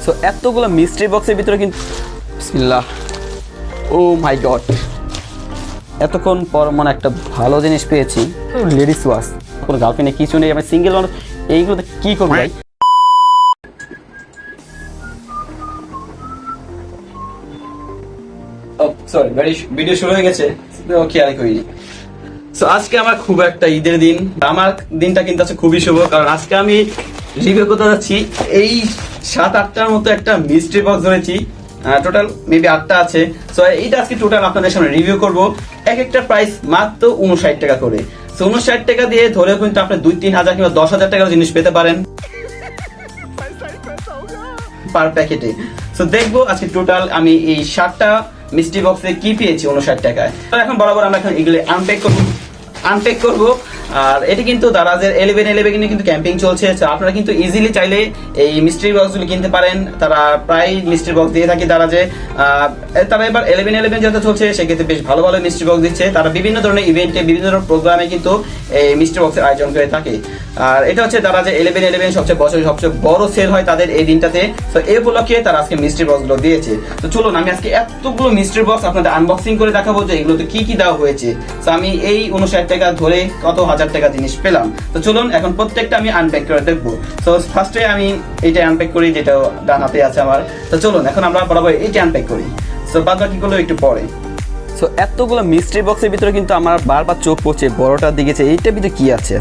So এতগুলো mystery বক্সের ভিতরে কিন্তু বিসমিল্লাহ, ও মাই গড, এতক্ষণ পর মনে একটা ভালো জিনিস পেয়েছি। লেডিস ওয়াচ, কোনো গার্লফ্রেন্ডে কিছু নেই, আমি সিঙ্গেল মানুষ, এইগুলোতে কী করবো ভাই? সরি, ভিডিও শুরু হয়ে গেছে, খেয়াল করিনি। সো আজকে আমার খুব একটা ঈদের দিন, আমার দিনটা কিন্তু আছে খুবই শুভ, কারণ আজকে আমি রিভিউ করতে যাচ্ছি এই 7-8টার মতো একটা মিস্ট্রি বক্স ধরেছি, টোটাল মেবি 8টা আছে। সো এইটা আজকে টোটাল আপনাদের সামনে রিভিউ করব। এক একটা প্রাইস মাত্র 59 টাকা করে। সো 59 টাকা দিয়ে ধরে কিন্তু আপনি 2-3 হাজার কিংবা 10,000 টাকার জিনিস পেতে পারেন পার প্যাকেটে। সো দেখবো আজকে টোটাল আমি এই 7টা মিস্ট্রি বক্সে কি পেয়েছি 59 টাকায়। তো এখন বরাবর আমরা এখন এগুলো আনপ্যাক করবো। আর এটি কিন্তু দারাজের 11 কিন্তু ক্যাম্পিং চলছে। আপনারা কিন্তু ইজিলি চাইলে এই মিস্ট্রি বক্সগুলো কিনতে পারেন। তারা প্রায় মিস্ট্রি বক্স দিয়ে থাকে দারাজে। তারা এবার 11 যেহেতু চলছে, সেক্ষেত্রে বেশ ভালো ভালো মিস্ট্রি বক্স দিচ্ছে। তারা বিভিন্ন ধরনের ইভেন্টে, বিভিন্ন ধরনের প্রোগ্রামে কিন্তু এই মিস্ট্রি বক্সের আয়োজন করে থাকে। আর এটা হচ্ছে দারাজে 11 সবচেয়ে বড় সেল হয় তাদের এই দিনটাতে। তো এই উপলক্ষে তারা আজকে মিস্ট্রি বক্সগুলো দিয়েছে। তো চলুন আমি আজকে এতগুলো মিস্ট্রি বক্স আপনাদের আনবক্সিং করে দেখাবো যে এগুলোতে কি কি দেওয়া হয়েছে। তো আমি এই 59 টাকা ধরে কত হাজার টাকা জিনিস পেলাম। তো চলুন এখন প্রত্যেকটা আমি আনপ্যাক করে দেখবো। তো ফার্স্টে আমি এইটা আনপ্যাক করি, যেটা ডান হাতে আছে আমার। তো চলুন এখন আমরা বরাবর এইটা আনপ্যাক করি। তো বাদ বাকিগুলো একটু পরে। সো এতগুলো মিস্ট্রি বক্সের ভিতরে কিন্তু আমার বারবার চোখ পড়ছে বড়টার দিকে, যে এইটার ভিতরে কী আছে।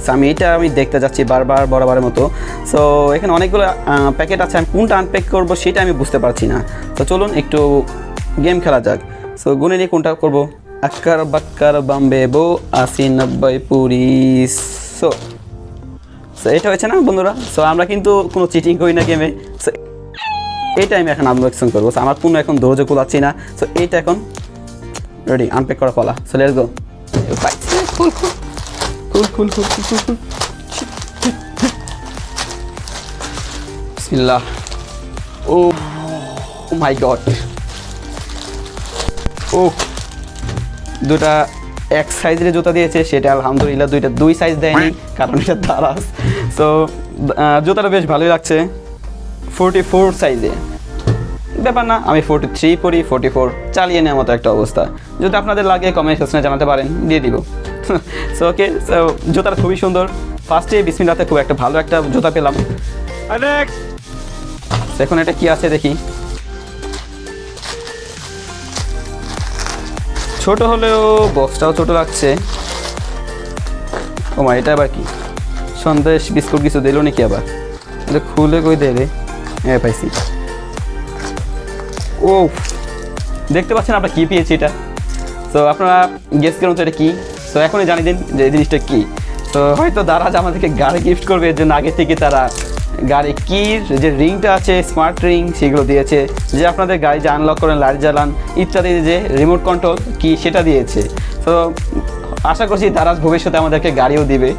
আমি দেখতে যাচ্ছি বারবার বরাবরের মতো। সো এখানে অনেকগুলো প্যাকেট আছে, আমি কোনটা আনপ্যাক করবো সেটা আমি বুঝতে পারছি না। তো চলুন একটু গেম খেলা যাক। সো গুনে নিয়ে কোনটা করবো? আক্কার বাক্কার বাম্বে বো 80-90 পুরি। সো এটা হয়েছে না বন্ধুরা? সো আমরা কিন্তু কোনো চিটিং করি না গেমে। সো এইটা আমি এখন আনবক্সিং করবো। আমার কোনো এখন ধৈর্য কুলাচ্ছি না। সো এইটা এখন রেডি, আনপ্যাক করা পালা। So let's go. খুল বিসমিল্লাহ। ও মাই গড, ও দুটা এক সাইজের জুতা দিয়েছে, সেটা আলহামদুলিল্লাহ। দুই সাইজ দেয়নি, কারণ এটা দারাজ। সো জুতাটা বেশ ভালোই লাগছে। 44 সাইজে, ব্যাপার না, আমি 43 পরি, 44 চালিয়ে নেওয়ার মতো একটা অবস্থা। যদি আপনাদের লাগে কমেন্ট সেকশনে জানাতে পারেন, দিয়ে দিব। সো ওকে, সো জুতাটা খুবই সুন্দর। ফার্স্টে বিসমিল্লাহতে খুব একটা ভালো একটা জুতা পেলাম। এখন এটা কি আছে দেখি। ছোট হলেও বক্সটাও ছোট লাগছে। ও মা, এটা আবার কি? সন্দেশ বিস্কুট কিছু দিল নাকি আবার? এটা খুলে কই দেবে? হ্যাঁ পাইছি। ও দেখতে পাচ্ছেন আপনারা কী পেয়েছি এটা। সো আপনারা গেস করুন তো এটা কী। সো এখনই জানিয়ে দিন যে এই জিনিসটা কী। তো হয়তো দারাজ আমাদেরকে গাড়ি গিফট করবে, এর জন্য আগে থেকে তারা গাড়ি কির যে রিংটা আছে, স্মার্ট রিং, সেগুলো দিয়েছে। যে আপনাদের গাড়ি যে আনলক করেন, লাইট জ্বালান ইত্যাদি, যে রিমোট কন্ট্রোল কি সেটা দিয়েছে। তো আশা করছি দারাজ ভবিষ্যতে আমাদেরকে গাড়িও দিবে।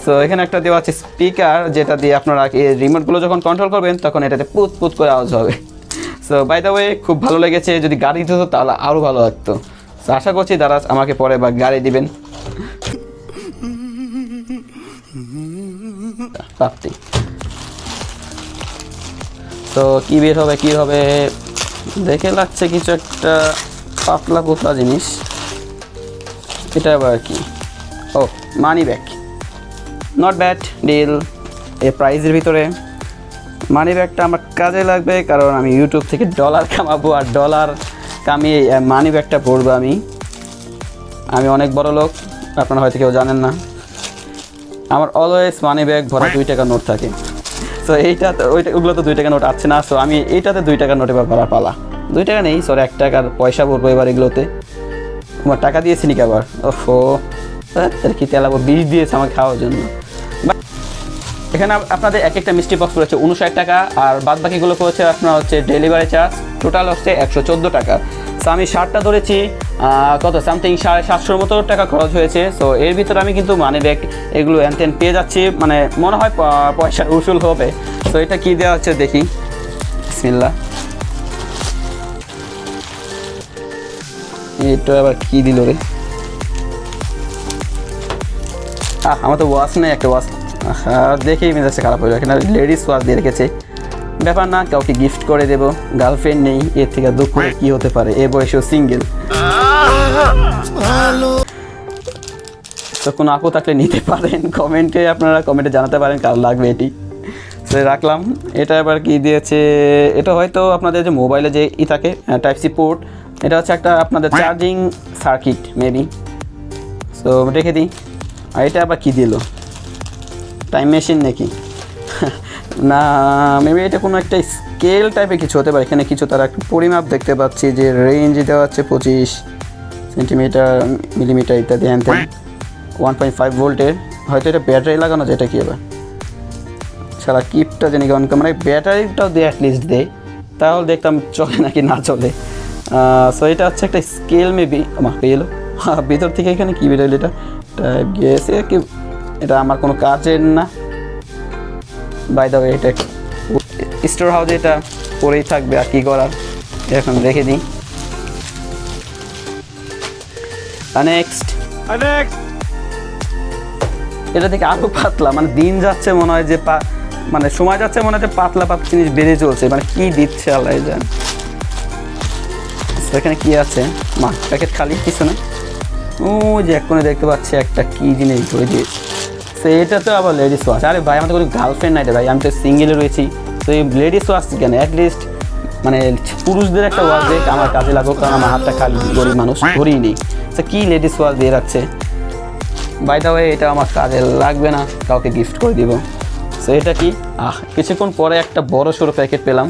সো এখানে একটা দেওয়া আছে স্পিকার, যেটা দিয়ে আপনারা এই রিমোটগুলো যখন কন্ট্রোল করবেন তখন এটাতে পুত পুত করে আওয়াজ হবে। সো বাই দ্য ওয়ে, খুব ভালো লেগেছে। যদি গাড়ি দিত তাহলে আরও ভালো লাগতো। সো আশা করছি দারাজ আমাকে পরে বা গাড়ি দিবেন। প্রাপ্তি। তো কী বের হবে দেখে লাগছে কিছু একটা পাতলা পোতলা জিনিস। এটা আবার কি? ও money bag, not bad deal. এই প্রাইজের ভিতরে মানি ব্যাগটা আমার কাজে লাগবে, কারণ আমি ইউটিউব থেকে ডলার কামাবো, আর ডলার কামিয়ে মানি ব্যাগটা পরবো। আমি অনেক বড় লোক, আপনারা হয়তো কেউ জানেন না। আমার অলওয়েজ মানি ব্যাগ ভরা 2 টাকার নোট থাকে। সো এইটা ওগুলো তো 2 টাকার নোট আছে না। সো আমি এইটাতে 2 টাকার নোট এবার ভরা পালা। 2 টাকা নেই, সরি 1 টাকার পয়সা ভরবো এবার এগুলোতে। আমার টাকা দিয়েছি নাকি আবার? ওহো, তাহলে কি তেলাবো? 20 দিয়েছে আমাকে খাওয়ার জন্য। এখানে আপনাদের এক একটা মিষ্টি বক্স করেছে 59 টাকা, আর বাদ বাকিগুলো করেছে আপনার হচ্ছে ডেলিভারি চার্জ। টোটাল হচ্ছে 114 টাকা। সো আমি শার্টটা ধরেছি কত সামথিং 750 মতো টাকা খরচ হয়েছে। সো এর ভিতরে আমি কিন্তু মানি ব্যাগ এগুলো এনতেন পেয়ে যাচ্ছি, মানে মনে হয় পয়সার উসুল হবে। সো এটা কী দেওয়া হচ্ছে দেখি। বিসমিল্লাহ। এটা আবার কী দিল রে? আমার তো ওয়াচ নেই, একটা ওয়াচ। দেখেই মেজাজটা খারাপ হয়ে যায়। এখানে লেডিস ওয়াচ দিয়ে রেখেছে। ব্যাপার না, কাউকে গিফট করে দেব। গার্লফ্রেন্ড নেই, এর থেকে দুঃখ কি হতে পারে, এ বয়সেও সিঙ্গেল। তো কোনো আপু থাকলে নিতে পারেন, আপনারা কমেন্টে জানাতে পারেন কার লাগবে এটি। সে রাখলাম। এটা এবার কি দিয়েছে, এটা হয়তো আপনাদের যে মোবাইলে যে থাকে টাইপ সি পোর্ট, এটা হচ্ছে একটা আপনাদের চার্জিং সার্কিট মেবি। সো রেখে দিই। আর এটা আবার কী দিল, টাইম মেশিন নাকি? না, মেবি এটা কোনো একটা স্কেল টাইপের কিছু হতে পারে। এখানে কিছু তারা একটা পরিমাপ দেখতে পাচ্ছি, যে রেঞ্জ দেওয়া হচ্ছে 25 সেন্টিমিটার, মিলিমিটার ইত্যাদি হ্যান 1.5 ভোল্টের। হয়তো এটা ব্যাটারি লাগানো, যেটা কি এবার সারা কিপটা জানি কেমন, মানে ব্যাটারিটাও দিয়ে অ্যাটলিস্ট দেয়, তাহলে দেখতাম চলে নাকি না চলে। সো এটা হচ্ছে একটা স্কেল মেবি। আমার পেয়ে এলো ভিতর থেকে, এখানে কী বেরোলো, এটা গেছে কি? এটা আমার কোনো কাজের না। বাই দ্য ওয়ে, এটা স্টোর হাউসে এটা পরেই থাকবে, আর কী করার, এখন রেখে দিই। নেক্সট এটা থেকে আরও পাতলা, মানে দিন যাচ্ছে মনে হয় যে মানে সময় যাচ্ছে মনে হয় যে পাতলা পাতলা জিনিস বেড়ে চলছে, মানে কী দিচ্ছে আল্লাহ জান। এখানে কী আছে? মা প্যাকেট খালি, কিছু না। ও যে এক কোণে দেখতে পাচ্ছি একটা কী জিনিস ধরে দিয়েছে। সো এটা তো আবার লেডিস ওয়াচ। আরে ভাই, আমাদের কোনো গার্লফ্রেন্ড নাই রে ভাই, আমি তো সিঙ্গেলে রয়েছি। তো এই লেডিস ওয়াচ কেন? অ্যাটলিস্ট মানে পুরুষদের একটা ওয়াচ দেখ, আমার কাজে লাগুক, কারণ আমার হাতটা খালি, গরিব মানুষ, ধরেই নেই। তো কী লেডিস ওয়াচ দিয়ে রাখছে? বাই দ্য ওয়ে, এটা আমার কাজে লাগবে না, কাউকে গিফট করে দিব। সো এটা কি? কিছুক্ষণ পরে একটা বড় সড়ো প্যাকেট পেলাম।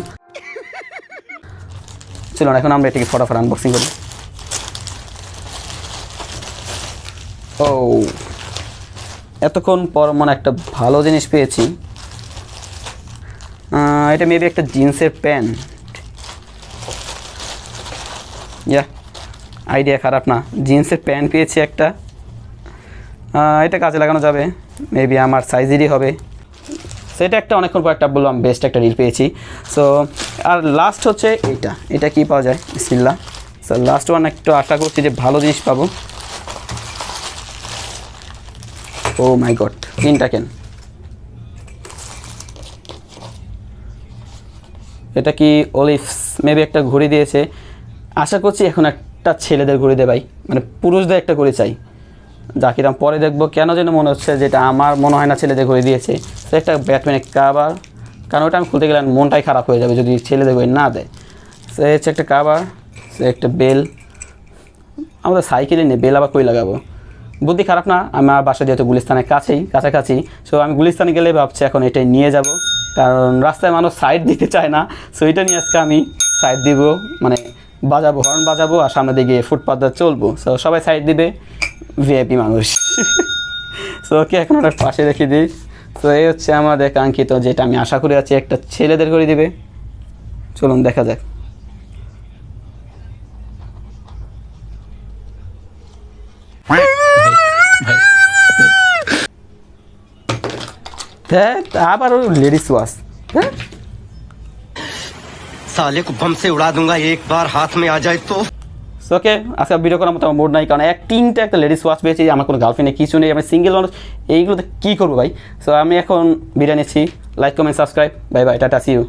চলুন এখন আমরা এটাকে ফটাফট আনবক্সিং করি। ও, এতক্ষণ পর মনে একটা ভালো জিনিস পেয়েছি। এটা মেবি একটা জিন্সের প্যান্ট। আইডিয়া খারাপ না, জিন্সের প্যান্ট পেয়েছি একটা। এটা কাজে লাগানো যাবে, মেবি আমার সাইজেরই হবে। সেটা একটা অনেকক্ষণ পর একটা বললাম বেস্ট একটা রিল পেয়েছি। সো আর লাস্ট হচ্ছে এটা কি পাওয়া যায়, বিসমিল্লাহ। সো লাস্ট ওয়ান একটু আশা করছি যে ভালো জিনিস পাবো। ও মাই গড, তিনটা কেন? এটা কি অলিভস, মেবি একটা ঘড়ি দিয়েছে। আশা করছি এখন একটা ছেলেদের ঘড়ি দেয় ভাই, মানে পুরুষদের একটা ঘড়ি চাই। জাকিরাম পরে দেখবো, কেন যেন মনে হচ্ছে যেটা আমার মনে হয় না ছেলেদের ঘড়ি দিয়েছে। সে একটা ব্যাটম্যানের কাভার, কারণ ওটা আমি খুলতে গেলে মনটাই খারাপ হয়ে যাবে যদি ছেলেদের ঘড়ি না দেয়। সে হচ্ছে একটা কাভার, সে একটা বেল। আমাদের সাইকেলে নেই, বেল আবার কই লাগাবো? বুদ্ধি খারাপ না, আমার বাসা যেহেতু গুলিস্তানের কাছাকাছি। সো আমি গুলিস্তানে গেলে ভাবছি এখন এটাই নিয়ে যাব, কারণ রাস্তায় মানুষ সাইড দিতে চায় না। সো এটা নিয়ে আজকে আমি সাইড দিব, মানে বাজাবো, হর্ন বাজাবো, আর সামনে দিকে ফুটপাথে চলবো। সো সবাই সাইড দিবে, ভিআইপি মানুষ। সো ওকে এখন ওটার পাশে রেখে দিই। সো এই হচ্ছে আমাদের কাঙ্ক্ষিত, যেটা আমি আশা করে আছি একটা ছেলেদের করে দিবে। চলুন দেখা যাক। আবার লেডিস ওয়াচ। साले को बम से उड़ा दूंगा एक बार हाथ में आ जाए तो। ওকে, আজকে ভিডিও করার মতো আমার মুড নাই, কারণ তিনটা একটা লেডিস ওয়াচ পেয়েছি। আমার কোনো গার্লফ্রেন্ডে কিছু নেই, আমি সিঙ্গেল মানুষ, এইগুলোতে কী করবো ভাই? সো আমি এখন বিরিয়ানি নিচ্ছি। Like comment subscribe, bye bye, tata, see you.